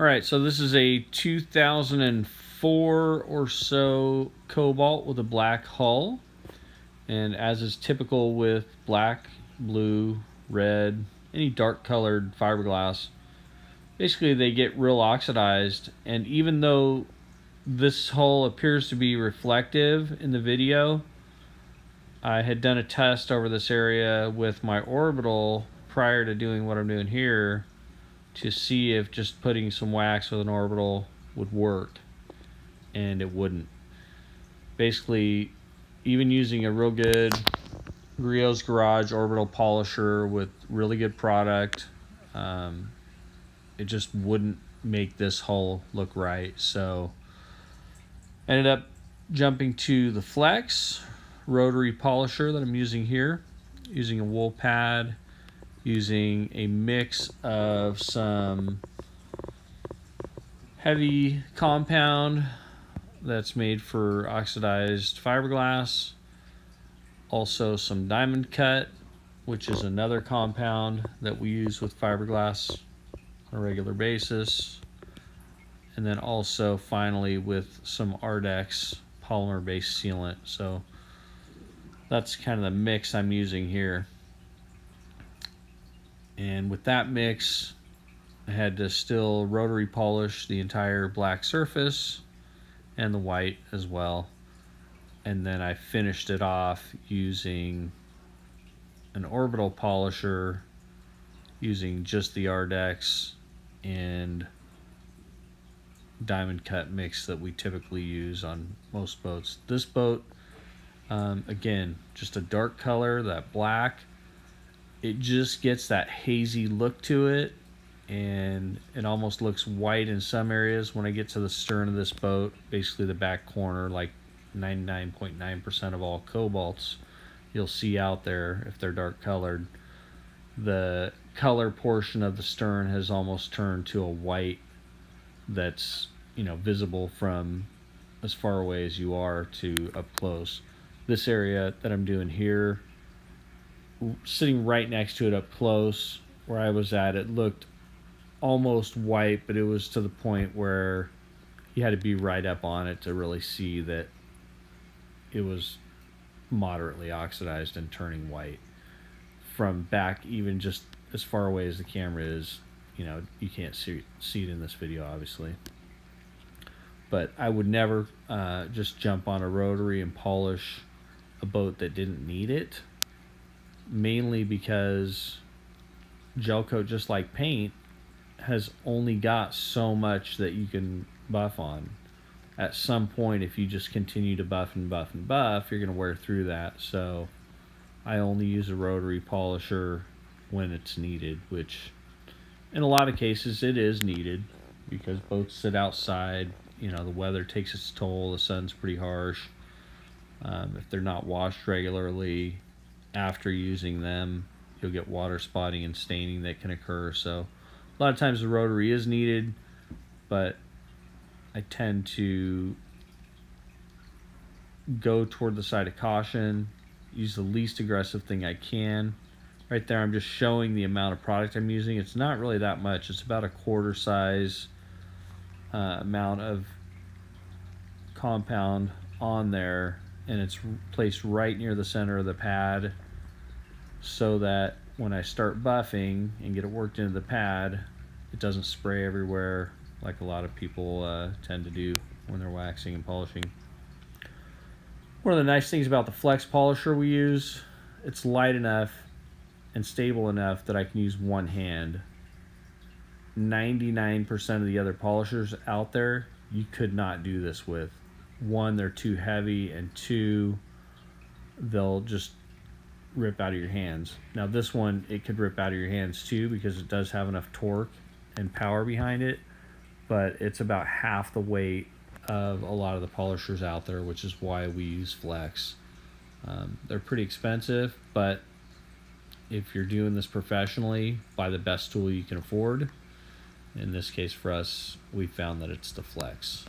All right, so this is a 2004 or so Cobalt with a black hull. And as is typical with black, blue, red, any dark colored fiberglass, basically they get real oxidized. And even though this hull appears to be reflective in the video, I had done a test over this area with my orbital prior to doing what I'm doing here to see if just putting some wax with an orbital would work, and it wouldn't. Basically, even using a real good Griot's Garage orbital polisher with really good product, it just wouldn't make this hull look right. So I ended up jumping to the Flex rotary polisher that I'm using here, using a wool pad, using a mix of some heavy compound that's made for oxidized fiberglass, also some diamond cut, which is another compound that we use with fiberglass on a regular basis, and then also finally with some Ardex polymer based sealant. So that's kind of the mix I'm using here. And with that mix, I had to still rotary polish the entire black surface and the white as well. And then I finished it off using an orbital polisher, using just the Ardex and diamond cut mix that we typically use on most boats. This boat, again, just a dark color, that black. It just gets that hazy look to it, and it almost looks white in some areas. When I get to the stern of this boat, basically the back corner, like 99.9% of all Cobalts you'll see out there, if they're dark colored, the color portion of the stern has almost turned to a white that's, visible from as far away as you are to up close. This area that I'm doing here, sitting right next to it up close where I was at, it looked almost white, but it was to the point where you had to be right up on it to really see that it was moderately oxidized and turning white. From back, even just as far away as the camera is, you can't see it in this video, obviously. But I would never just jump on a rotary and polish a boat that didn't need it, mainly because gel coat, just like paint, has only got so much that you can buff on. At some point, if you just continue to buff and buff and buff, you're going to wear through that. So I only use a rotary polisher when it's needed, which in a lot of cases it is needed because boats sit outside. The weather takes its toll. The sun's pretty harsh. If they're not washed regularly after using them, you'll get water spotting and staining that can occur. So a lot of times the rotary is needed, but I tend to go toward the side of caution, use the least aggressive thing I can. Right there, I'm just showing the amount of product I'm using. It's not really that much. It's about a quarter size amount of compound on there, and it's placed right near the center of the pad so that when I start buffing and get it worked into the pad, it doesn't spray everywhere like a lot of people tend to do when they're waxing and polishing. One of the nice things about the Flex polisher we use, it's light enough and stable enough that I can use one hand. 99% of the other polishers out there, you could not do this with. One, they're too heavy, and two, they'll just rip out of your hands. Now this one, it could rip out of your hands too because it does have enough torque and power behind it, but it's about half the weight of a lot of the polishers out there, which is why we use Flex. They're pretty expensive, but if you're doing this professionally, buy the best tool you can afford. In this case for us, we found that it's the Flex.